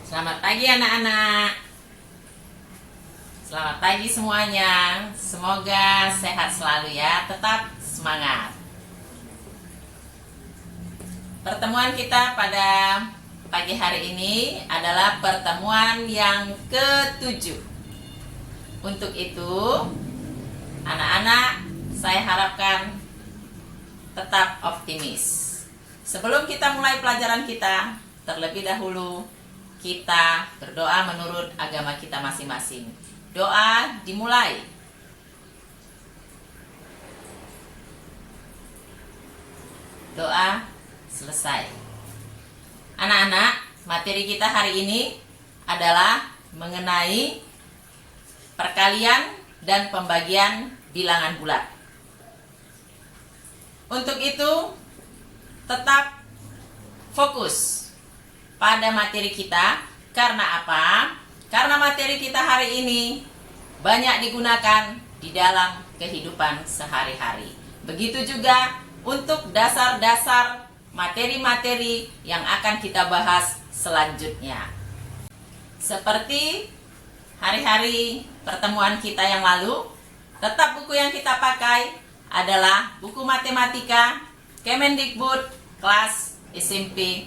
Selamat pagi anak-anak. Selamat pagi semuanya. Semoga sehat selalu ya, tetap semangat. Pertemuan kita pada pagi hari ini adalah pertemuan yang ke-7. Untuk itu, anak-anak, saya harapkan tetap optimis. Sebelum kita mulai pelajaran kita, terlebih dahulu kita berdoa menurut agama kita masing-masing. Doa dimulai. Doa selesai. Anak-anak, materi kita hari ini adalah mengenai perkalian dan pembagian bilangan bulat. Untuk itu, tetap fokus pada materi kita. Karena apa? Karena materi kita hari ini banyak digunakan di dalam kehidupan sehari-hari. Begitu juga untuk dasar-dasar materi-materi yang akan kita bahas selanjutnya. Seperti hari-hari pertemuan kita yang lalu, tetap buku yang kita pakai adalah buku matematika Kemendikbud kelas SMP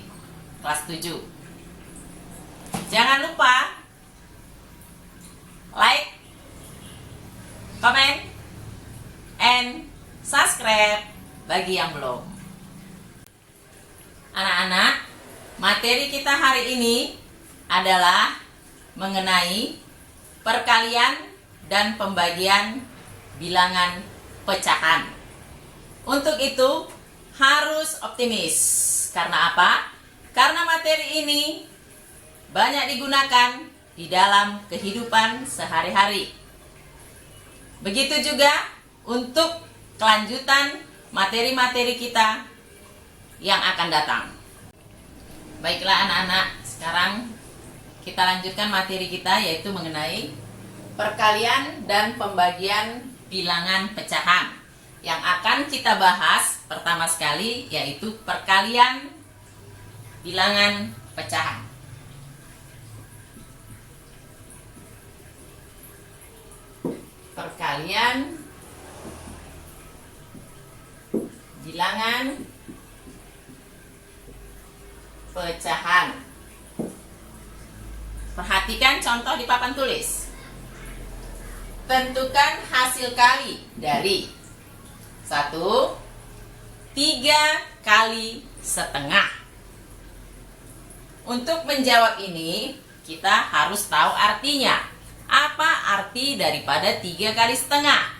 kelas 7. Jangan lupa like, comment, and subscribe bagi yang belum. Anak-anak, materi kita hari ini adalah mengenai perkalian dan pembagian bilangan pecahan. Untuk itu harus optimis. Karena apa? Karena materi ini banyak digunakan di dalam kehidupan sehari-hari. Begitu juga untuk kelanjutan materi-materi kita yang akan datang. Baiklah anak-anak, sekarang kita lanjutkan materi kita, yaitu mengenai perkalian dan pembagian bilangan pecahan. Yang akan kita bahas pertama sekali yaitu perkalian bilangan pecahan. Perkalian bilangan pecahan. Perhatikan contoh di papan tulis. Tentukan hasil kali dari 1, 3 kali setengah. Untuk menjawab ini, kita harus tahu artinya. Apa arti daripada 3 kali setengah?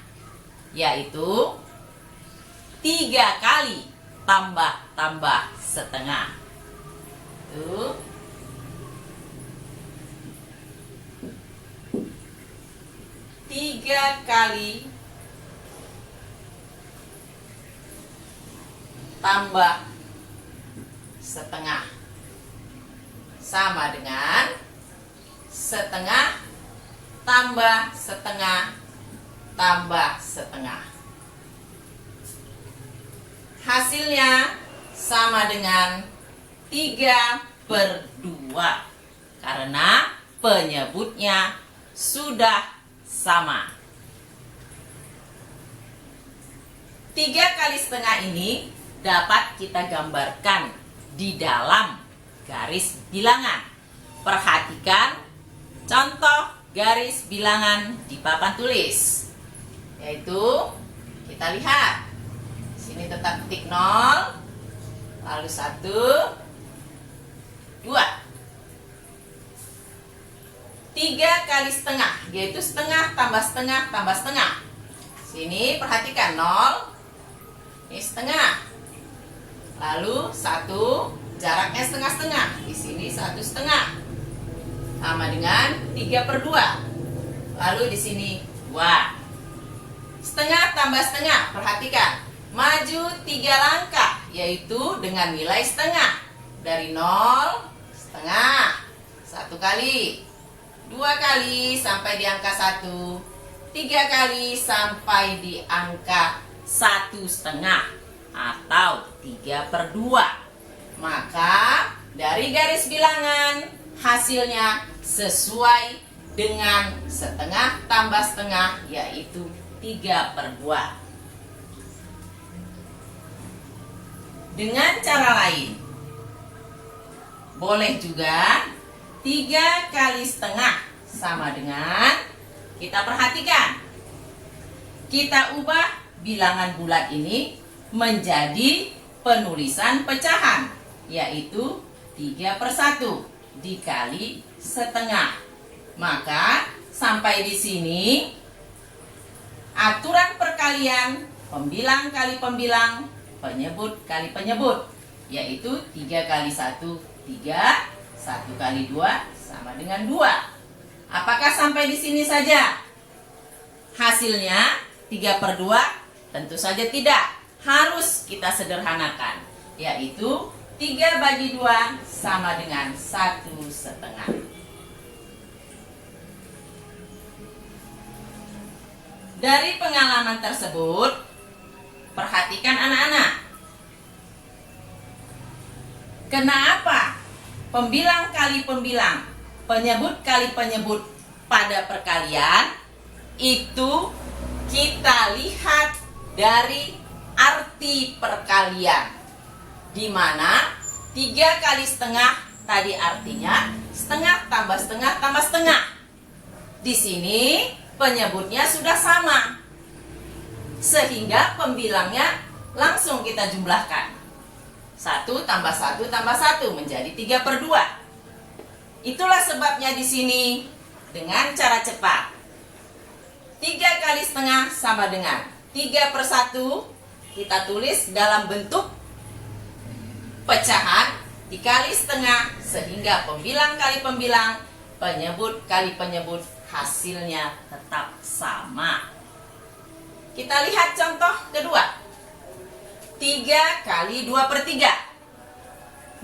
Yaitu 3 kali tambah setengah. Tuh. 3 kali tambah setengah sama dengan setengah tambah setengah tambah setengah. Hasilnya sama dengan 3/2 karena penyebutnya sudah sama. 3 kali setengah ini dapat kita gambarkan di dalam garis bilangan. Perhatikan contoh garis bilangan di papan tulis. Yaitu kita lihat. Sini tetap titik 0, lalu 1, 2. 3 kali setengah, yaitu setengah tambah setengah tambah setengah. Sini perhatikan 0, ini setengah. Lalu 1, jaraknya setengah-setengah. Di sini 1/2. Sama dengan 3/2. Lalu di sini 2. Setengah tambah setengah, perhatikan. Maju 3 langkah, yaitu dengan nilai setengah. Dari 0, setengah. 1 kali. 2 kali sampai di angka 1. 3 kali sampai di angka 1/2 atau 3/2. Maka dari garis bilangan hasilnya sesuai dengan setengah tambah setengah, yaitu 3/2. Dengan cara lain, boleh juga 3 kali setengah sama dengan, kita perhatikan, kita ubah bilangan bulat ini menjadi penulisan pecahan, yaitu 3/1 dikali setengah. Maka sampai di sini aturan perkalian pembilang kali pembilang, penyebut kali penyebut, yaitu 3 kali 1, 3, 1 kali 2 sama dengan 2. Apakah sampai di sini saja? Hasilnya 3/2? Tentu saja tidak. Harus kita sederhanakan, yaitu 3/2 sama dengan 1/2. Dari pengalaman tersebut, perhatikan anak-anak. Kenapa pembilang kali pembilang, penyebut kali penyebut pada perkalian itu kita lihat dari arti perkalian, di mana 3 kali setengah tadi artinya setengah tambah setengah tambah setengah. Di sini penyebutnya sudah sama, sehingga pembilangnya langsung kita jumlahkan. 1 tambah 1 tambah 1 menjadi 3/2. Itulah sebabnya di sini dengan cara cepat, 3 kali setengah sama dengan 3/1, kita tulis dalam bentuk pecahan dikali setengah, sehingga pembilang kali pembilang, penyebut kali penyebut, hasilnya tetap sama. Kita lihat contoh kedua, 3 kali 2/3.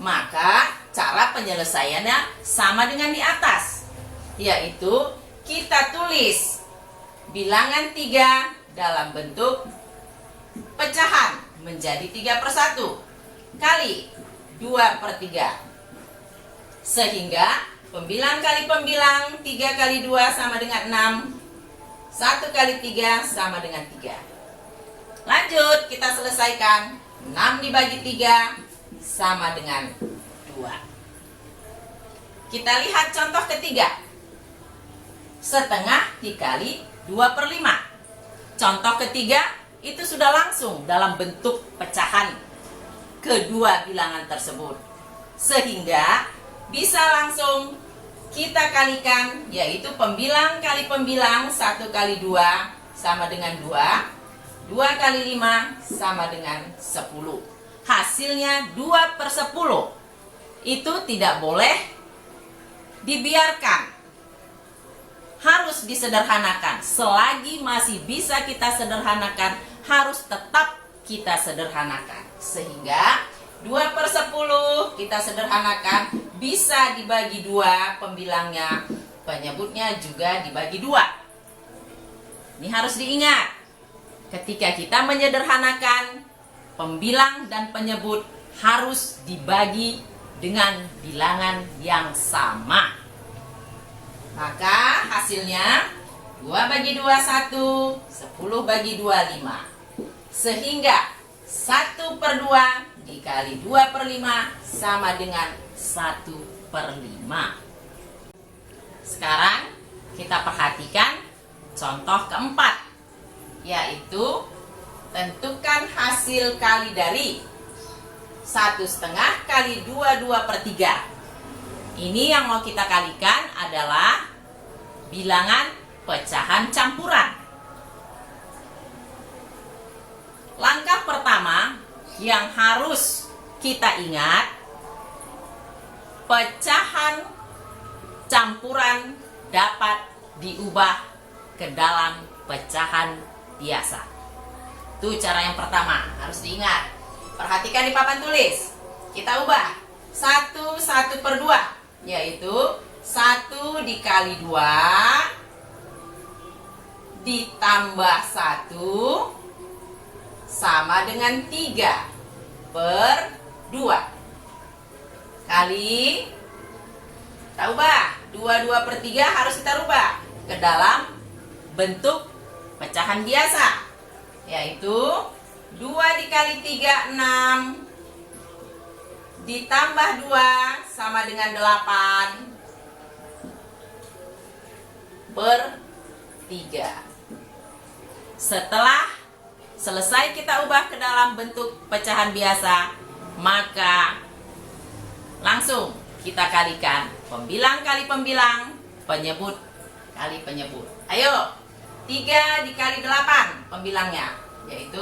Maka cara penyelesaiannya sama dengan di atas, yaitu kita tulis bilangan 3 dalam bentuk pecahan menjadi 3/1 kali 2/3, sehingga pembilang kali pembilang 3 kali 2 sama dengan 6, 1 kali 3 sama dengan 3. Lanjut, kita selesaikan. 6 dibagi 3 sama dengan 2. Kita lihat contoh ketiga, setengah dikali 2/5. Contoh ketiga itu sudah langsung dalam bentuk pecahan kedua bilangan tersebut, sehingga bisa langsung kita kalikan, yaitu pembilang kali pembilang, 1 kali 2 sama dengan 2, 2 kali 5 sama dengan 10. Hasilnya 2/10. Itu tidak boleh dibiarkan, harus disederhanakan. Selagi masih bisa kita sederhanakan, harus tetap kita sederhanakan, sehingga 2/10 kita sederhanakan, bisa dibagi 2 pembilangnya, penyebutnya juga dibagi 2. Ini harus diingat, ketika kita menyederhanakan, pembilang dan penyebut harus dibagi dengan bilangan yang sama. Maka hasilnya 2/2 1, 10/2 5. Sehingga 1/2 dikali 2/5 sama dengan 1/5. Sekarang kita perhatikan contoh keempat, yaitu tentukan hasil kali dari 1/2 kali 2/3. Ini yang mau kita kalikan adalah bilangan pecahan campuran. Langkah pertama yang harus kita ingat, pecahan campuran dapat diubah ke dalam pecahan biasa. Itu cara yang pertama, harus diingat. Perhatikan di papan tulis. Kita ubah 1/2, yaitu 1 dikali 2 ditambah 1 sama dengan 3/2 kali Kita ubah. 2/3 harus kita rubah ke dalam bentuk pecahan biasa, yaitu 2 dikali 3, 6, ditambah 2 sama dengan 8 per 3. Setelah selesai kita ubah ke dalam bentuk pecahan biasa, maka langsung kita kalikan pembilang kali pembilang, penyebut kali penyebut. Ayo, 3 dikali 8 pembilangnya, yaitu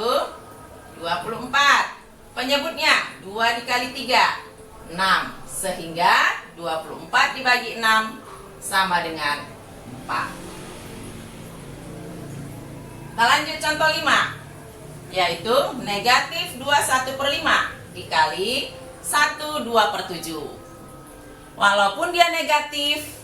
24. Penyebutnya 2 dikali 3, 6. Sehingga 24 dibagi 6 sama dengan 4. Kita lanjut contoh 5, yaitu negatif 21/5 dikali 1/2/7. Walaupun dia negatif,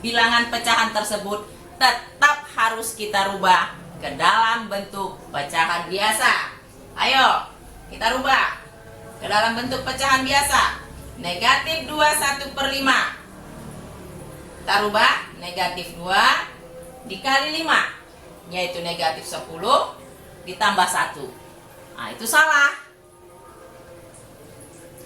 bilangan pecahan tersebut tetap harus kita rubah ke dalam bentuk pecahan biasa. Ayo, kita rubah ke dalam bentuk pecahan biasa. Negatif 21/5. Kita rubah negatif 2 dikali 5, yaitu negatif 10 ditambah 1. Nah, itu salah.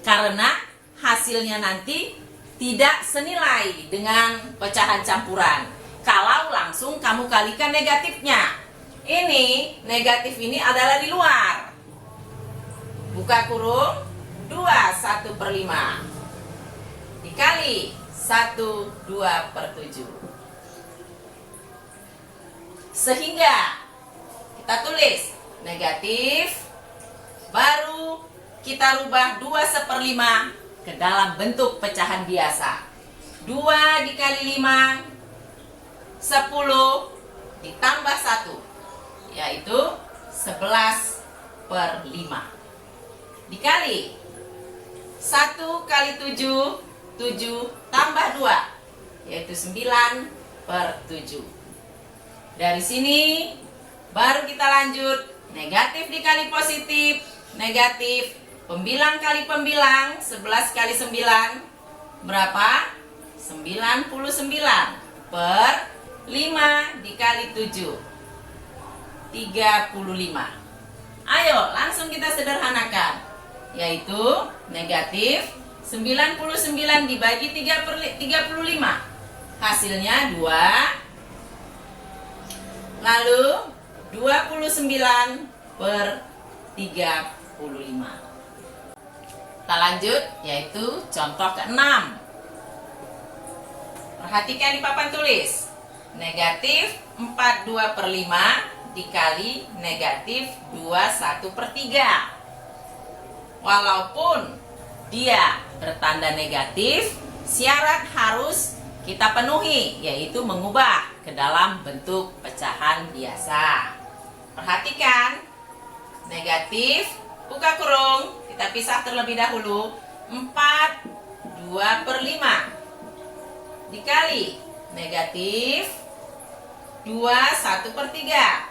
Karena hasilnya nanti tidak senilai dengan pecahan campuran. Kalau langsung kamu kalikan negatifnya. Ini, negatif ini adalah di luar. Buka kurung, 21/5 dikali 1/2/7. Sehingga kita tulis negatif, baru kita rubah 2/5 ke dalam bentuk pecahan biasa. 2 dikali 5, 10 ditambah 1, yaitu 11/5. Dikali 1 kali 7, 7 tambah 2, yaitu 9/7. Dari sini baru kita lanjut, negatif dikali positif, negatif, pembilang kali pembilang, 11 kali 9 berapa? 99 per 5 dikali 7, 35. Ayo langsung kita sederhanakan, yaitu negatif 99 dibagi 35, hasilnya 2, lalu 29/35. Kita lanjut, yaitu contoh ke-6. Perhatikan di papan tulis. Negatif 42/5 dikali negatif 21/3. Walaupun dia bertanda negatif, syarat harus kita penuhi, yaitu mengubah ke dalam bentuk pecahan biasa. Perhatikan, negatif, buka kurung, kita pisah terlebih dahulu, 42/5 dikali negatif 21/3.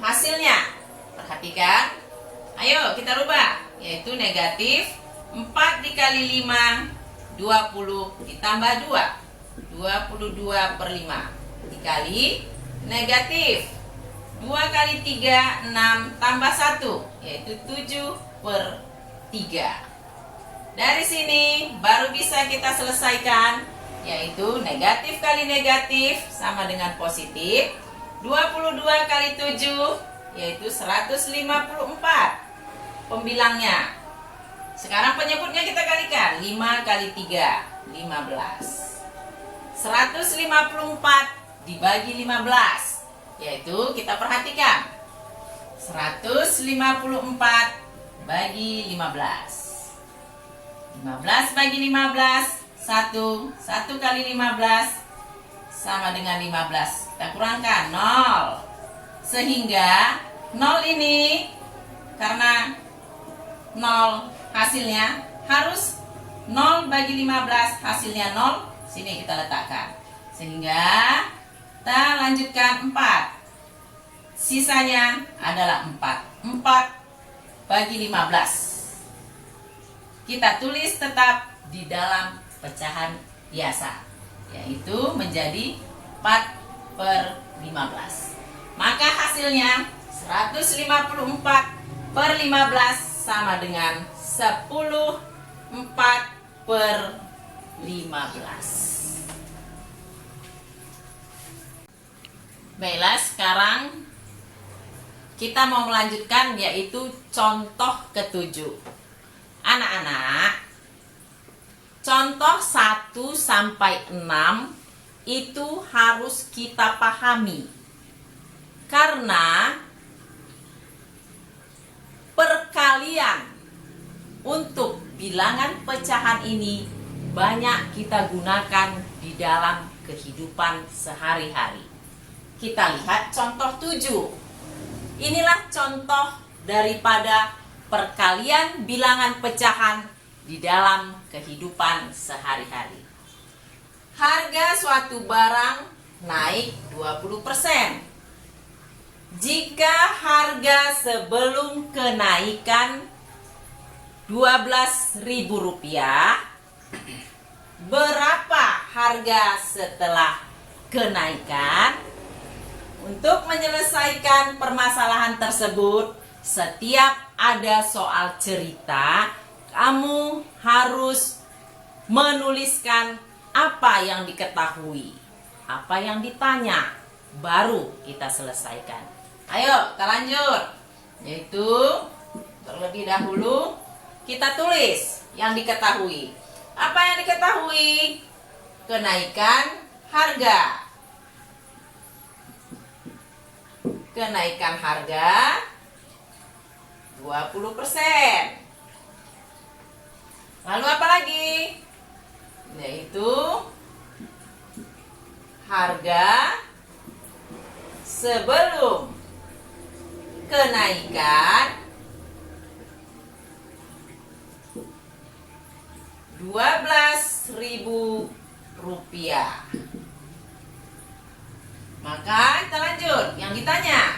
Hasilnya, perhatikan, ayo kita rubah, yaitu negatif 4 dikali 5, 20 ditambah 2, 22/5 dikali negatif 2 kali 3, 6 tambah 1, yaitu 7/3. Dari sini baru bisa kita selesaikan, yaitu negatif kali negatif sama dengan positif, 22 kali 7, yaitu 154 pembilangnya. Sekarang penyebutnya kita kalikan, 5 kali 3, 15. 154 dibagi 15, yaitu kita perhatikan, 154 bagi 15. 15 bagi 15, 1 kali 15 sama dengan 15. Kita kurangkan 0. Sehingga 0 ini, karena 0 hasilnya harus 0 bagi 15, hasilnya 0. Sini kita letakkan. Sehingga kita lanjutkan 4. Sisanya adalah 4. 4 bagi 15. kita tulis tetap di dalam pecahan biasa, yaitu menjadi 4/15. Maka hasilnya 154/15 sama dengan 10/4/15. Baiklah, sekarang kita mau melanjutkan, yaitu contoh ketujuh. Anak-anak, contoh 1 sampai 6 itu harus kita pahami, karena perkalian untuk bilangan pecahan ini banyak kita gunakan di dalam kehidupan sehari-hari. Kita lihat contoh 7. Inilah contoh daripada perkalian bilangan pecahan di dalam kehidupan sehari-hari. Harga suatu barang naik 20%. Jika harga sebelum kenaikan Rp12.000, berapa harga setelah kenaikan? Untuk menyelesaikan permasalahan tersebut, setiap ada soal cerita, kamu harus menuliskan apa yang diketahui, apa yang ditanya, baru kita selesaikan. Ayo, kita lanjut. Yaitu, terlebih dahulu, kita tulis yang diketahui. Apa yang diketahui? Kenaikan harga. Kenaikan harga 20%. Lalu apa lagi? Yaitu harga sebelum kenaikan Rp12.000. Maka kita lanjut. Yang ditanya,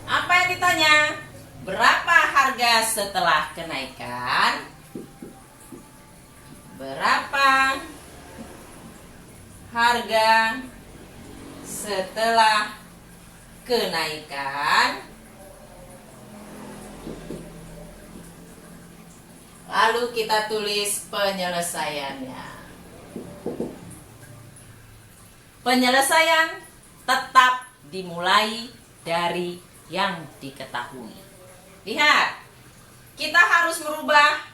apa yang ditanya? Berapa harga setelah kenaikan? Berapa harga setelah kenaikan? Lalu kita tulis penyelesaiannya. Penyelesaian tetap dimulai dari yang diketahui. Lihat, kita harus merubah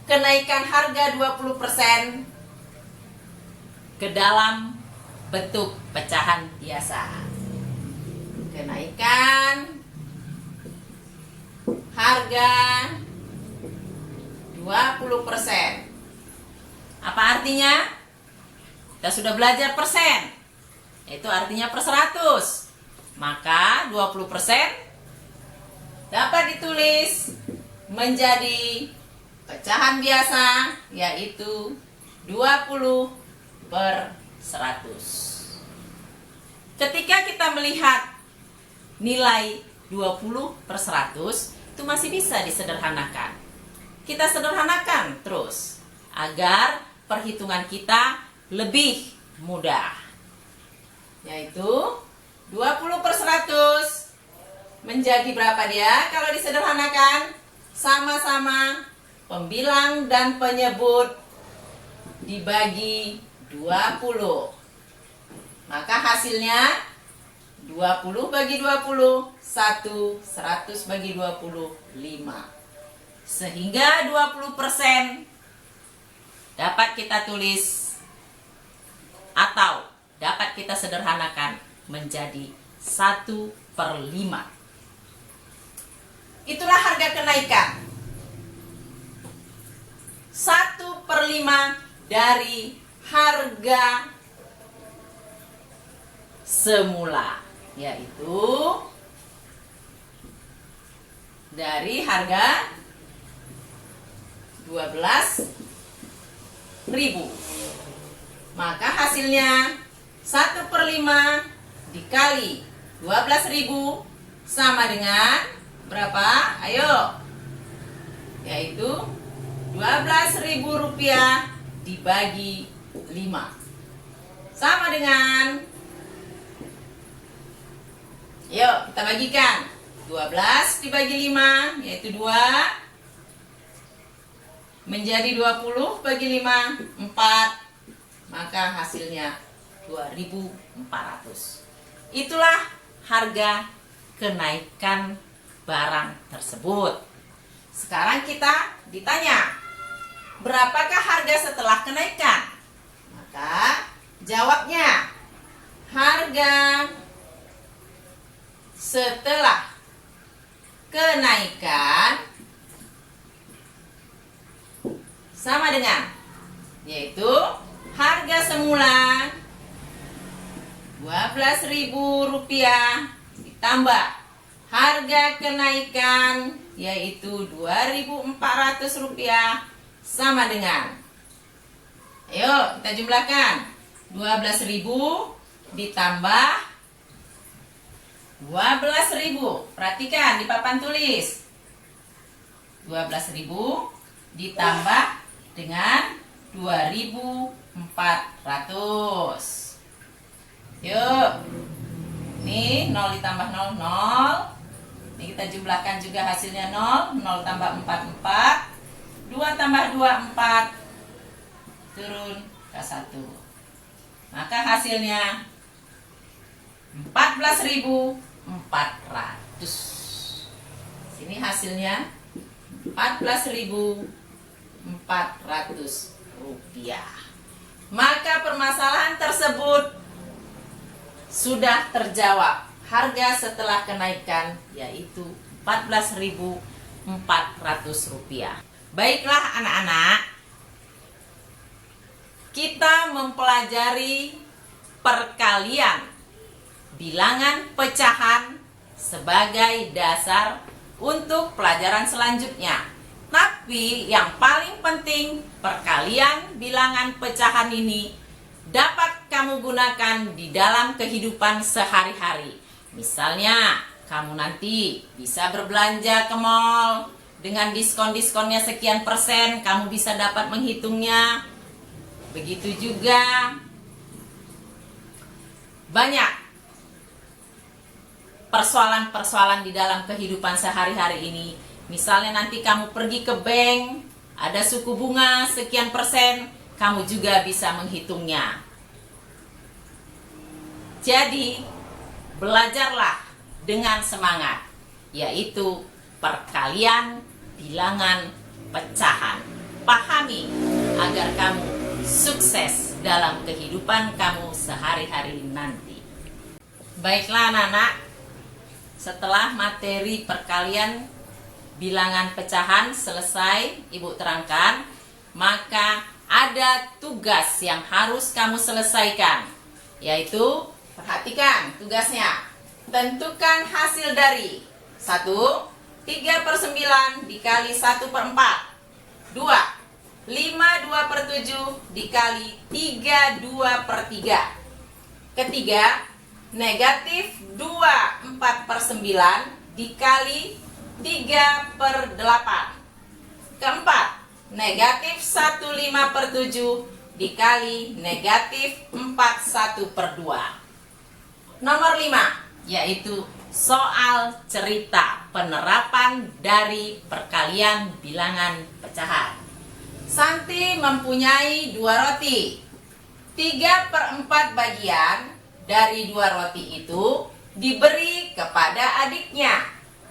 kenaikan harga 20% ke dalam bentuk pecahan biasa. Kenaikan harga 20%. Apa artinya? Kita sudah belajar persen. Itu artinya per 100. Maka 20% dapat ditulis menjadi pecahan biasa, yaitu 20/100. Ketika kita melihat nilai 20/100, itu masih bisa disederhanakan. Kita sederhanakan terus agar perhitungan kita lebih mudah, yaitu 20/100 menjadi berapa dia? Kalau disederhanakan, sama-sama pembilang dan penyebut dibagi 20. Maka hasilnya 20 bagi 20, 100 bagi 20, 5. Sehingga 20% dapat kita tulis atau dapat kita sederhanakan menjadi 1/5. Itulah harga kenaikan. 1/5 dari harga semula, yaitu dari harga 12.000. Maka hasilnya 1/5 dikali 12.000 sama dengan berapa? Ayo. yaitu Rp12.000 dibagi 5. Sama dengan, yuk kita bagikan. 12 dibagi 5 yaitu 2, menjadi 20 bagi 5, 4, maka hasilnya 2.400. Itulah harga kenaikan barang tersebut. Sekarang kita ditanya, berapakah harga setelah kenaikan? Maka jawabnya, harga setelah kenaikan sama dengan, yaitu harga semula Rp12.000 ditambah harga kenaikan yaitu Rp2.400 sama dengan, ayo kita jumlahkan, 12.000 ditambah 12.000. Perhatikan di papan tulis, 12.000 ditambah dengan 2.400. Yuk, ini 0 ditambah 0, 0. Ini kita jumlahkan juga hasilnya 0. 0 tambah 4, 4. 2 tambah 2, 4. Turun ke 1. Maka hasilnya 14.400. Sini hasilnya Rp14.400. Maka permasalahan tersebut sudah terjawab. Harga setelah kenaikan yaitu Rp14.400. Baiklah anak-anak, kita mempelajari perkalian bilangan pecahan sebagai dasar untuk pelajaran selanjutnya. Tapi yang paling penting, perkalian bilangan pecahan ini dapat kamu gunakan di dalam kehidupan sehari-hari. Misalnya, kamu nanti bisa berbelanja ke mall dengan diskon-diskonnya sekian persen, kamu bisa dapat menghitungnya. Begitu juga banyak persoalan-persoalan di dalam kehidupan sehari-hari ini. Misalnya nanti kamu pergi ke bank, ada suku bunga sekian persen, kamu juga bisa menghitungnya. Jadi, belajarlah dengan semangat, yaitu perkalian bilangan pecahan. Pahami agar kamu sukses dalam kehidupan kamu sehari-hari nanti. Baiklah anak-anak, setelah materi perkalian bilangan pecahan selesai Ibu terangkan, maka ada tugas yang harus kamu selesaikan, yaitu perhatikan tugasnya. Tentukan hasil dari 1. 3/9 dikali 1/4. 2. 5/2/7 dikali 3/2/3. Ketiga, negatif 2/4/9 dikali 3/8. Keempat, negatif 1/5/7 dikali negatif 4/1/2. Nomor 5, yaitu soal cerita penerapan dari perkalian bilangan pecahan. Santi mempunyai 2 roti. 3/4 bagian dari 2 roti itu diberi kepada adiknya.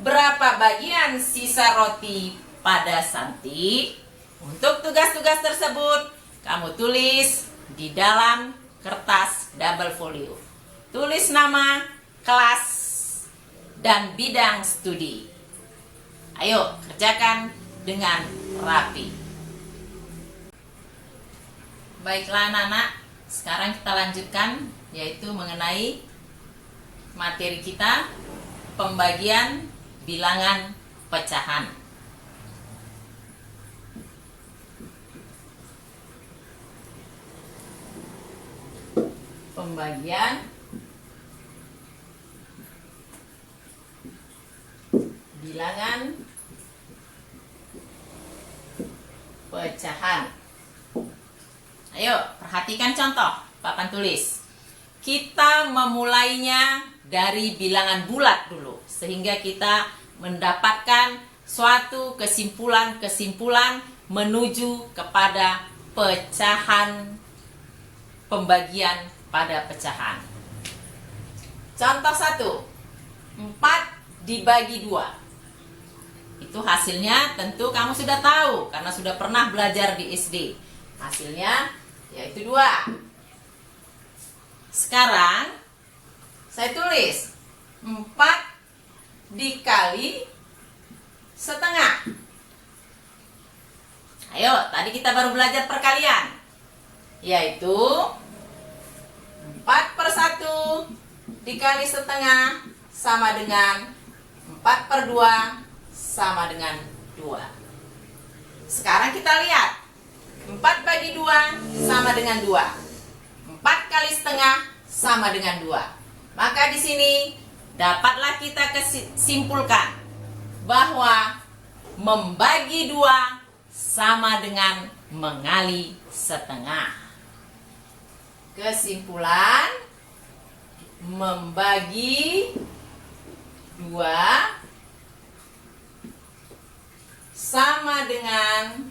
Berapa bagian sisa roti pada Santi? Untuk tugas-tugas tersebut, kamu tulis di dalam kertas double folio. Tulis nama, kelas, dan bidang studi. Ayo kerjakan dengan rapi. Baiklah anak-anak, sekarang kita lanjutkan, yaitu mengenai materi kita, pembagian bilangan pecahan. Pembagian bilangan pecahan. Ayo, perhatikan contoh papan tulis. Kita memulainya dari bilangan bulat dulu, sehingga kita mendapatkan suatu kesimpulan-kesimpulan menuju kepada pecahan, pembagian pada pecahan. Contoh 1, 4 dibagi 2. Itu hasilnya tentu kamu sudah tahu karena sudah pernah belajar di SD. Hasilnya yaitu 2. Sekarang saya tulis 4 dikali setengah. Ayo, tadi kita baru belajar perkalian, yaitu 4/1 dikali setengah sama dengan 4/2 sama dengan 2. Sekarang kita lihat, 4 bagi 2 sama dengan 2. 4 kali setengah sama dengan 2. Maka di sini dapatlah kita simpulkan bahwa membagi 2 sama dengan mengali setengah. Kesimpulan, membagi 2 sama dengan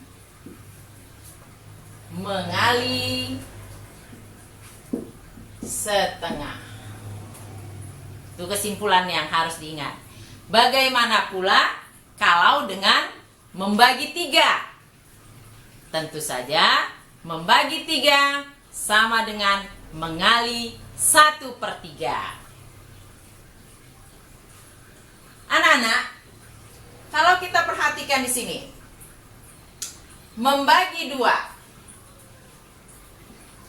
mengali setengah. Itu kesimpulan yang harus diingat. Bagaimana pula kalau dengan membagi 3? Tentu saja membagi 3 sama dengan mengali 1/3. Anak-anak, kalau kita perhatikan di sini, membagi 2,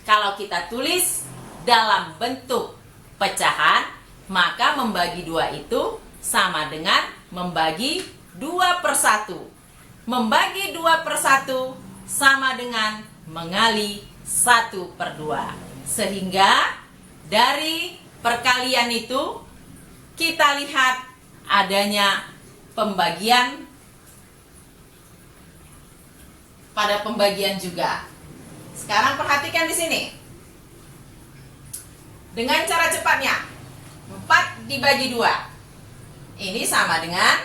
kalau kita tulis dalam bentuk pecahan, maka membagi 2 itu sama dengan membagi 2/1. Membagi 2/1 sama dengan mengali 1/2. Sehingga dari perkalian itu kita lihat adanya pembagian pada pembagian juga. Sekarang perhatikan di sini. Dengan cara cepatnya, 4 dibagi 2. Ini sama dengan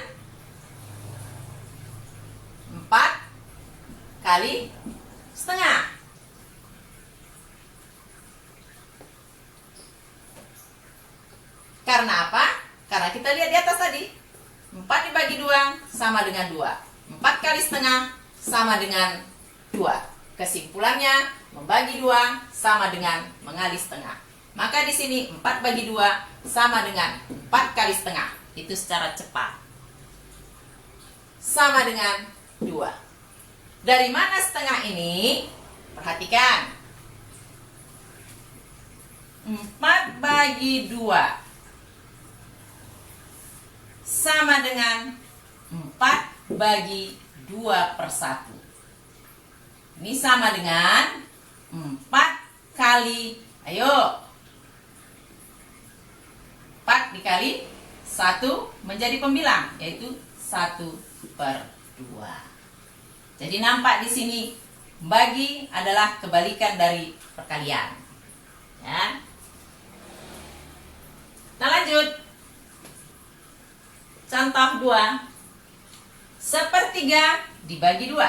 4 kali setengah. Karena apa? Karena kita lihat di atas tadi, 4 dibagi 2 sama dengan 2. 4 kali setengah sama dengan 2. Kesimpulannya, membagi 2 sama dengan mengali setengah. Maka di sini 4 bagi 2 sama dengan 4 kali setengah. Itu secara cepat. Sama dengan 2. Dari mana setengah ini? Perhatikan. 4 bagi 2 sama dengan 4 bagi 2/1. Ini sama dengan 4 kali, ayo, 4 dikali 1 menjadi pembilang, yaitu 1/2. Jadi nampak di sini bagi adalah kebalikan dari perkalian. Ya. Nah, lanjut. Contoh 2. 1/3 dibagi 2.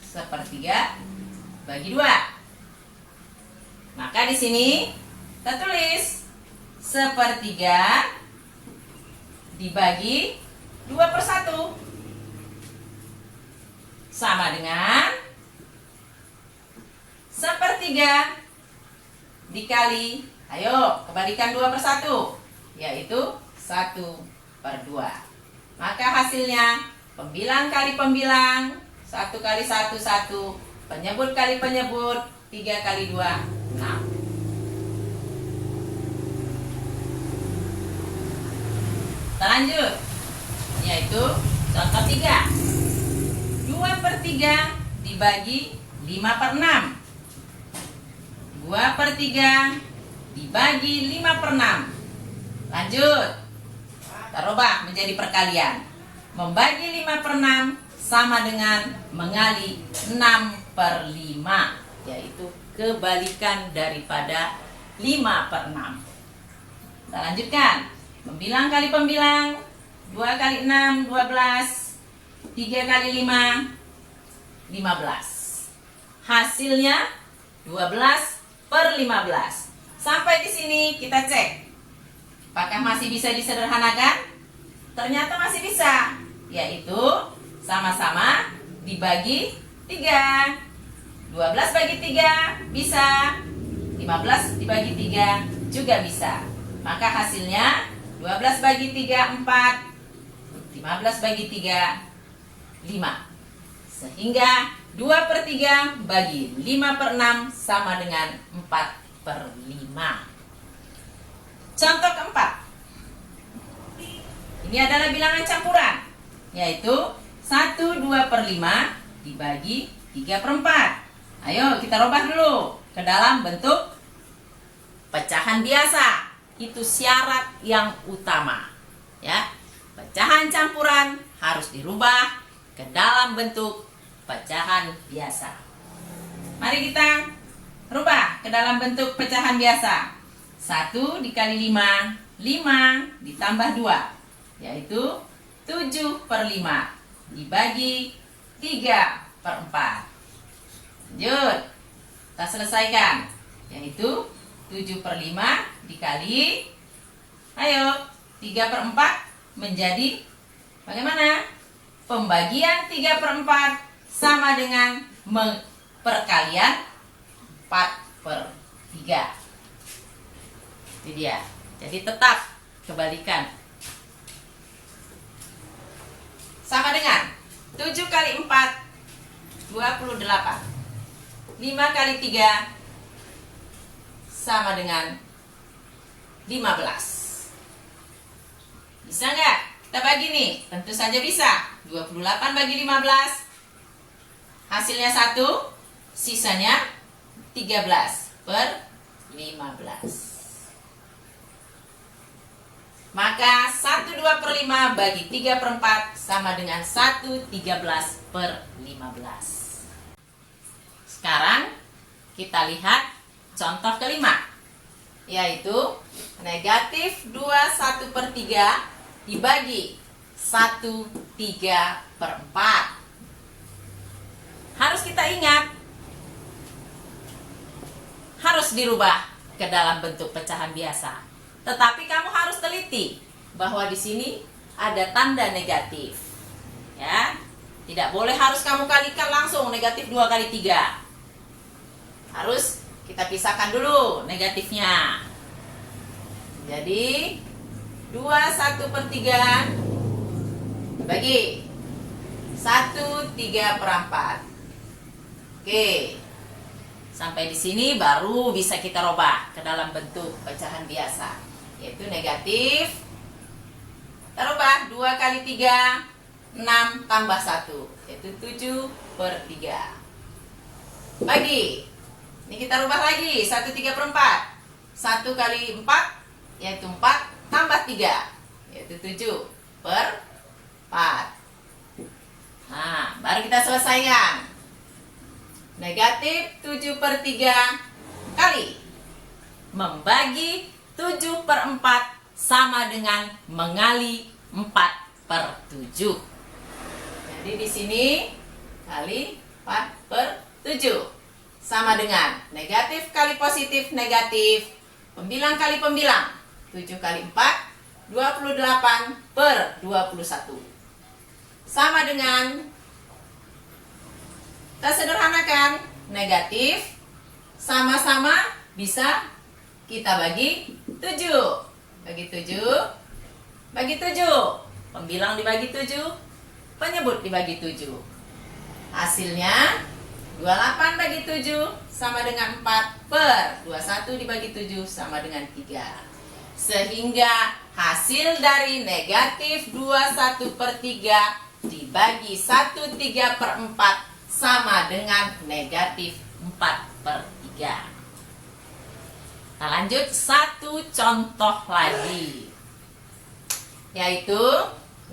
1/3 bagi 2. Maka di sini kita tulis 1/3 dibagi 2/1 sama dengan 1/3 dikali, ayo kebalikan 2/1, yaitu 1/2. Maka hasilnya pembilang kali pembilang, 1 kali 1, 1, penyebut kali penyebut, 3 kali 2, 6. Kita lanjut, yaitu contoh 3. 2/3 dibagi 5/6. 2/3 dibagi 5/6. Lanjut, kita rubah menjadi perkalian. Membagi 5/6 sama dengan mengali 6/5, yaitu kebalikan daripada 5/6. Kita lanjutkan. Membilang kali pembilang. 2 kali 6, 12. 3 kali 5, 15. Hasilnya 12/15. Sampai di sini kita cek. Apakah masih bisa disederhanakan? Ternyata masih bisa. Yaitu sama-sama dibagi 3. 12 bagi 3 bisa. 15 dibagi 3 juga bisa. Maka hasilnya 12 bagi 3, 4. 15 bagi 3, 5. Sehingga 2/3 bagi 5/6 sama dengan 4/5. Contoh keempat. Ini adalah bilangan campuran, yaitu 1/2/5 dibagi 3/4. Ayo kita rubah dulu ke dalam bentuk pecahan biasa. Itu syarat yang utama, ya. Pecahan campuran harus dirubah ke dalam bentuk pecahan biasa. Mari kita rubah ke dalam bentuk pecahan biasa. 1 dikali 5, 5 ditambah 2, yaitu 7/5 dibagi 3/4. Lanjut, kita selesaikan, yaitu 7/5 dikali, ayo, 3/4 menjadi bagaimana? Pembagian 3/4 sama dengan perkalian 4/3. Itu dia. Jadi tetap kebalikan. Sama dengan 7 kali 4, 28. 5 kali 3 sama dengan 15. Bisa nggak? Kita bagi nih. Tentu saja bisa. 28 bagi 15. Hasilnya 1. Sisanya 13/15. Maka 1/2/5 bagi 3/4 sama dengan 1/13/15. Sekarang kita lihat contoh kelima, yaitu negatif 2/1/3 dibagi 1/3/4. Harus kita ingat, harus dirubah ke dalam bentuk pecahan biasa. Tetapi kamu harus teliti bahwa di sini ada tanda negatif. Ya, tidak boleh harus kamu kalikan langsung negatif 2 kali 3. Harus kita pisahkan dulu negatifnya. Jadi 2/1/3 bagi 1/3/4. Oke. Sampai di sini baru bisa kita rubah ke dalam bentuk pecahan biasa, yaitu negatif. Kita rubah 2 kali 3, 6 tambah 1, yaitu 7/3. Bagi. Ini kita rubah lagi 1/3/4. 1 kali 4 yaitu 4 tambah 3, yaitu 7/4. Nah, baru kita selesaikan. Negatif 7/3 kali membagi 7/4 sama dengan mengali 4/7. Jadi di sini kali 4/7 sama dengan negatif kali positif negatif, pembilang kali pembilang. 7 kali 4, 28/21. Sama dengan, kita sederhanakan, negatif sama-sama bisa kita bagi 7. Bagi 7, bagi 7. Pembilang dibagi 7, penyebut dibagi 7. Hasilnya 28 bagi 7 sama dengan 4/21 dibagi 7 sama dengan 3. Sehingga hasil dari negatif 21/3 dibagi 1/3/4 sama dengan negatif 4/3. Kita lanjut satu contoh lagi, yaitu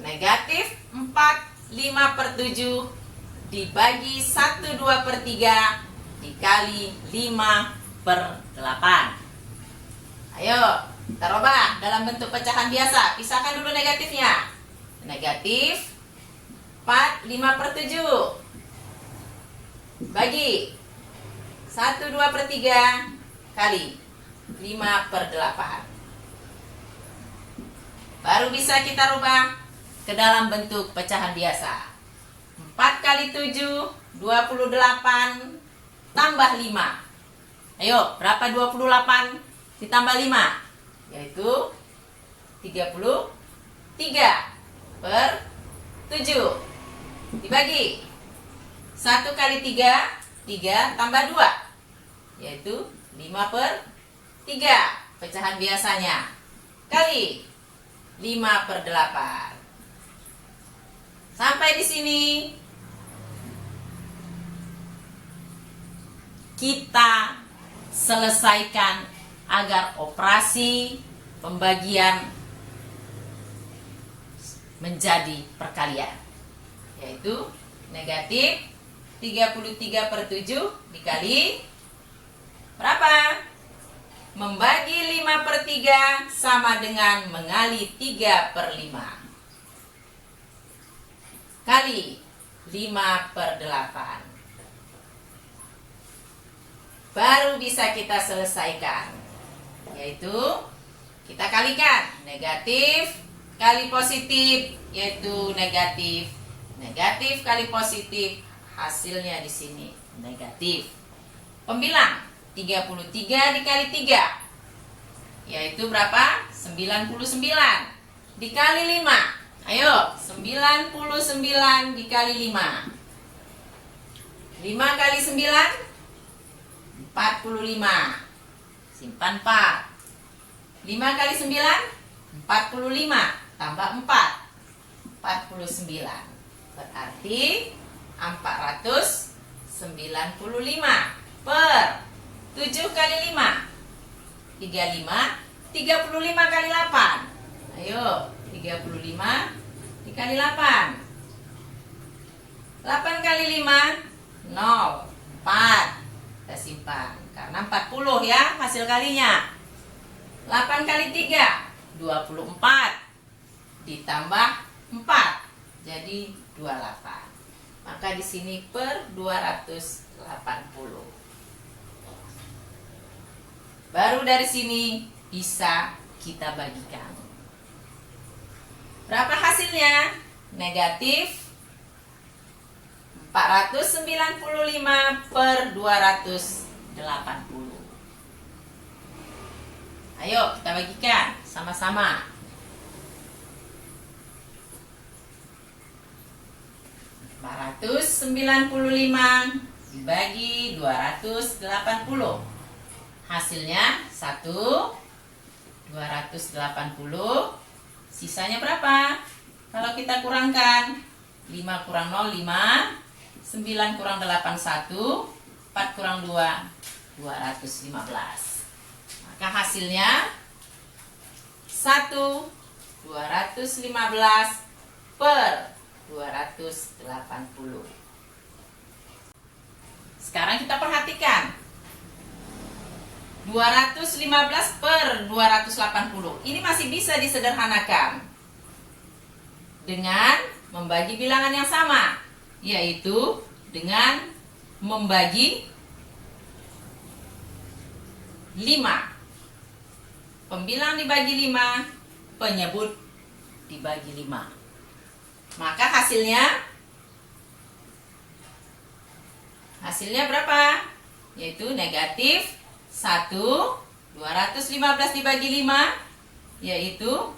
negatif 4/5 5/7 dibagi 1/2/3 dikali 5/8. Ayo, kita rubah dalam bentuk pecahan biasa. Pisahkan dulu negatifnya. Negatif 5/7 bagi 1/2/3 kali 5/8. Baru bisa kita rubah ke dalam bentuk pecahan biasa. 4 kali 7, 28 tambah 5. Ayo, berapa 28 ditambah 5? Yaitu 33/7 dibagi 1 kali 3, 3 tambah 2, yaitu 5/3 pecahan biasanya, kali 5/8. Sampai di sini kita selesaikan agar operasi pembagian menjadi perkalian, yaitu negatif 33/7 dikali berapa? Membagi 5/3 sama dengan mengali 3/5 kali 5/8. Baru bisa kita selesaikan, yaitu kita kalikan negatif kali positif, yaitu negatif. Negatif kali positif, hasilnya di sini negatif. Pembilang 33 dikali 3, yaitu berapa? 99 dikali 5. Ayo, 99 dikali 5. 5 kali 9, 45. Simpan 4. 5 kali 9, 45. Tambah 4, 49. Berarti 495 per 7 kali 5, 35. 35 kali 8. Ayo, 35 dikali 8. 8 kali 5, 0, 4. Kita simpan, karena 40 ya hasil kalinya. 8 kali 3, 24. Ditambah 4, jadi 28. Maka di sini per 280. Baru dari sini bisa kita bagikan. Berapa hasilnya? Negatif 495 per 280. Ayo kita bagikan sama-sama. 495 dibagi 280. Hasilnya 1, 280. Sisanya berapa? Kalau kita kurangkan, 5 kurang 0, 5. 9 kurang 8, 1. 4 kurang 2, 215. Maka hasilnya 1, 215 per 280. Sekarang kita perhatikan 215 per 280. Ini masih bisa disederhanakan dengan membagi bilangan yang sama, yaitu dengan membagi 5. Pembilang dibagi 5, penyebut dibagi 5. Maka hasilnya berapa? Yaitu negatif 1, 215 dibagi 5, yaitu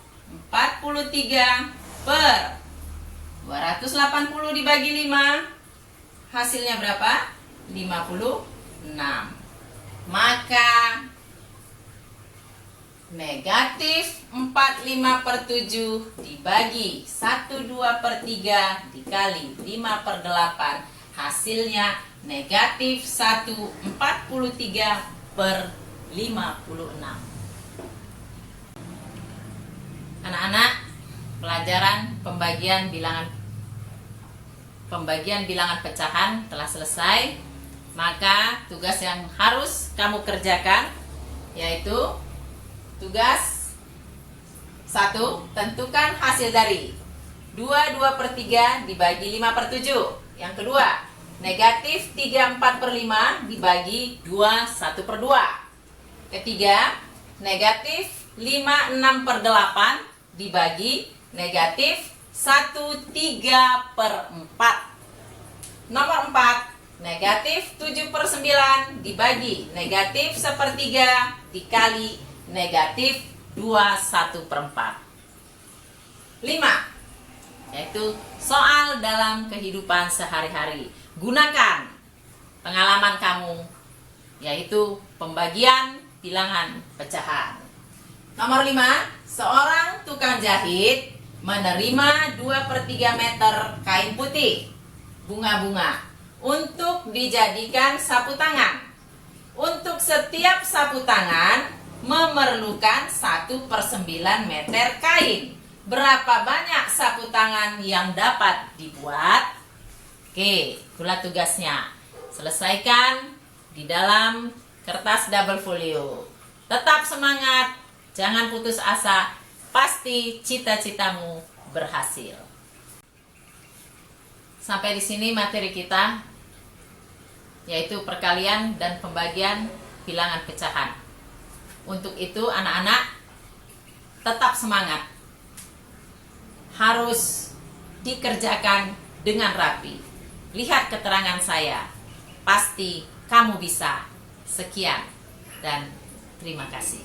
43 per 280 dibagi 5. Hasilnya berapa? 56. Maka negatif 45/7 dibagi 1/2/3 dikali 5/8, hasilnya negatif 1/43/56. Anak-anak, pelajaran pembagian bilangan pembagian bilangan pecahan telah selesai. Maka tugas yang harus kamu kerjakan yaitu tugas 1. Tentukan hasil dari 2/3 dibagi 5/7. Yang kedua, negatif 3/4/5 dibagi 2/1/2. Ketiga, negatif 5/6/8 dibagi negatif 1/3/4. Nomor 4, negatif 7/9 dibagi negatif 1/3 dikali negatif 2/1/4. 5. Yaitu soal dalam kehidupan sehari-hari. Gunakan pengalaman kamu, yaitu pembagian bilangan pecahan. Nomor 5, seorang tukang jahit menerima 2/3 meter kain putih bunga-bunga untuk dijadikan sapu tangan. Untuk setiap sapu tangan memerlukan 1/9 meter kain. Berapa banyak sapu tangan yang dapat dibuat? Oke, itulah tugasnya. Selesaikan di dalam kertas double folio. Tetap semangat, jangan putus asa, pasti cita-citamu berhasil. Sampai di sini materi kita, yaitu perkalian dan pembagian bilangan pecahan. Untuk itu anak-anak tetap semangat. Harus dikerjakan dengan rapi. Lihat keterangan saya. Pasti kamu bisa. Sekian dan terima kasih.